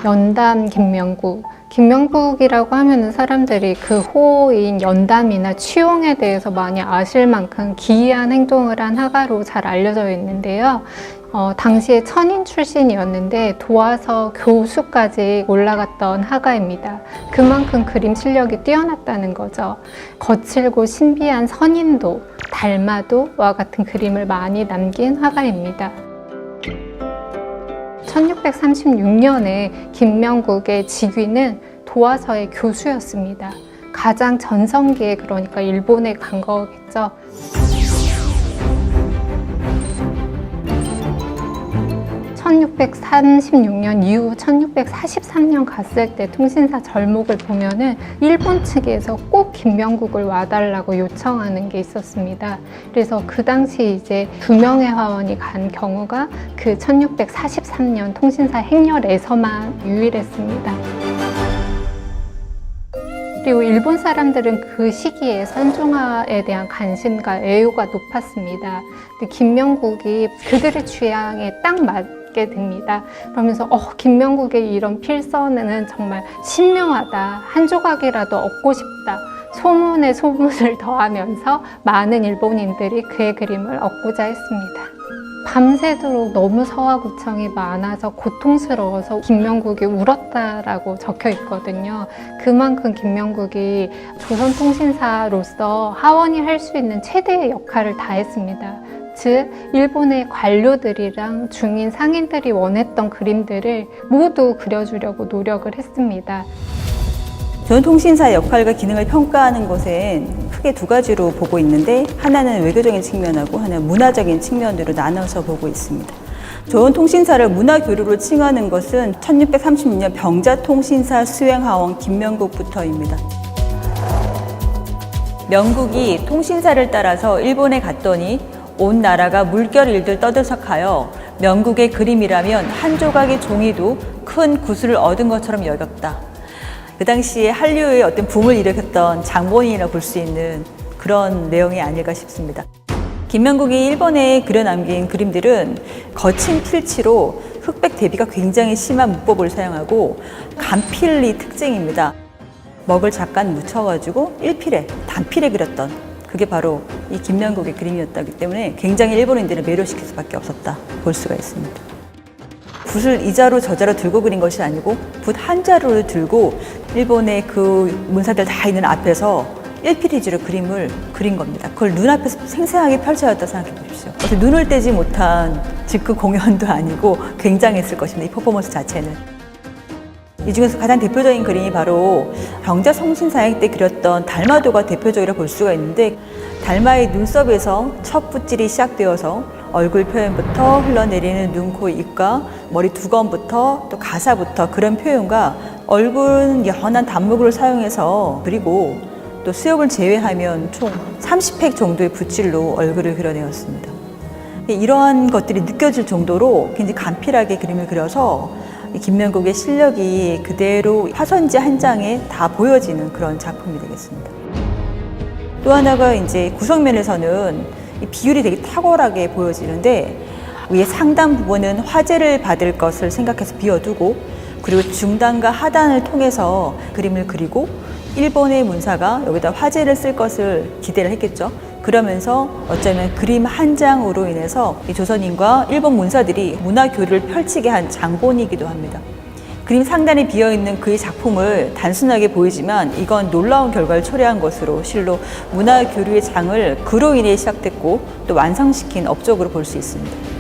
연담 김명국. 김명국이라고 하면은 사람들이 그 호인 연담이나 취용에 대해서 많이 아실 만큼 기이한 행동을 한 화가로 잘 알려져 있는데요. 당시에 천인 출신이었는데 도화서 교수까지 올라갔던 화가입니다. 그만큼 그림 실력이 뛰어났다는 거죠. 거칠고 신비한 선인도, 달마도와 같은 그림을 많이 남긴 화가입니다. 1636년에 김명국의 직위는 도화서의 교수였습니다. 가장 전성기에 그러니까 일본에 간 거겠죠. 1636년 이후 1643년 갔을 때 통신사 절목을 보면은 일본 측에서 꼭 김명국을 와달라고 요청하는 게 있었습니다. 그래서 그 당시 이제 2명의 화원이 간 경우가 그 1643년 통신사 행렬에서만 유일했습니다. 그리고 일본 사람들은 그 시기에 선종화에 대한 관심과 애호가 높았습니다. 근데 김명국이 그들의 취향에 딱 맞게 됩니다. 그러면서 김명국의 이런 필선은 정말 신묘하다. 한 조각이라도 얻고 싶다. 소문에 소문을 더하면서 많은 일본인들이 그의 그림을 얻고자 했습니다. 밤새도록 너무 서화구청이 많아서 고통스러워서 김명국이 울었다라고 적혀 있거든요. 그만큼 김명국이 조선통신사로서 하원이 할 수 있는 최대의 역할을 다했습니다. 즉, 일본의 관료들이랑 중인 상인들이 원했던 그림들을 모두 그려주려고 노력을 했습니다. 조선통신사의 역할과 기능을 평가하는 것엔 크게 두 가지로 보고 있는데, 하나는 외교적인 측면하고 하나는 문화적인 측면으로 나눠서 보고 있습니다. 조선통신사를 문화교류로 칭하는 것은 1636년 병자통신사 수행하원 김명국부터입니다. 명국이 통신사를 따라서 일본에 갔더니 온 나라가 물결일들 떠들썩하여 명국의 그림이라면 한 조각의 종이도 큰 구슬을 얻은 것처럼 여겼다. 그 당시에 한류의 어떤 붐을 일으켰던 장본인이라 볼 수 있는 그런 내용이 아닐까 싶습니다. 김명국이 일본에 그려남긴 그림들은 거친 필치로 흑백 대비가 굉장히 심한 문법을 사용하고 간필이 특징입니다. 먹을 잠깐 묻혀가지고 일필에, 단필에 그렸던 그게 바로 이 김명국의 그림이었기 때문에 굉장히 일본인들을 매료시킬 수밖에 없었다 볼 수가 있습니다. 붓을 이자로 저자로 들고 그린 것이 아니고 붓 한 자루를 들고 일본의 그 문사들 다 있는 앞에서 1필2지로 그림을 그린 겁니다. 그걸 눈앞에서 생생하게 펼쳐졌다 생각해 보십시오. 눈을 떼지 못한 즉그 공연도 아니고 굉장했을 것입니다. 이 퍼포먼스 자체는. 이 중에서 가장 대표적인 그림이 바로 병자성신사행 때 그렸던 달마도가 대표적이라 볼 수가 있는데, 달마의 눈썹에서 첫 붓질이 시작되어서 얼굴 표현부터 흘러내리는 눈, 코, 입과 머리 두건부터 또 가사부터 그런 표현과 얼굴은 연한 단무구를 사용해서 그리고 또 수염을 제외하면 총 30획 정도의 붓질로 얼굴을 그려내었습니다. 이러한 것들이 느껴질 정도로 굉장히 간필하게 그림을 그려서 김명국의 실력이 그대로 화선지 한 장에 다 보여지는 그런 작품이 되겠습니다. 또 하나가 이제 구성면에서는 이 비율이 되게 탁월하게 보여지는데, 위에 상단 부분은 화제를 받을 것을 생각해서 비워두고, 그리고 중단과 하단을 통해서 그림을 그리고 일본의 문사가 여기다 화제를 쓸 것을 기대를 했겠죠. 그러면서 어쩌면 그림 한 장으로 인해서 이 조선인과 일본 문사들이 문화 교류를 펼치게 한 장본이기도 합니다. 그림 상단에 비어있는 그의 작품을 단순하게 보이지만 이건 놀라운 결과를 초래한 것으로 실로 문화 교류의 장을 그로 인해 시작됐고 또 완성시킨 업적으로 볼 수 있습니다.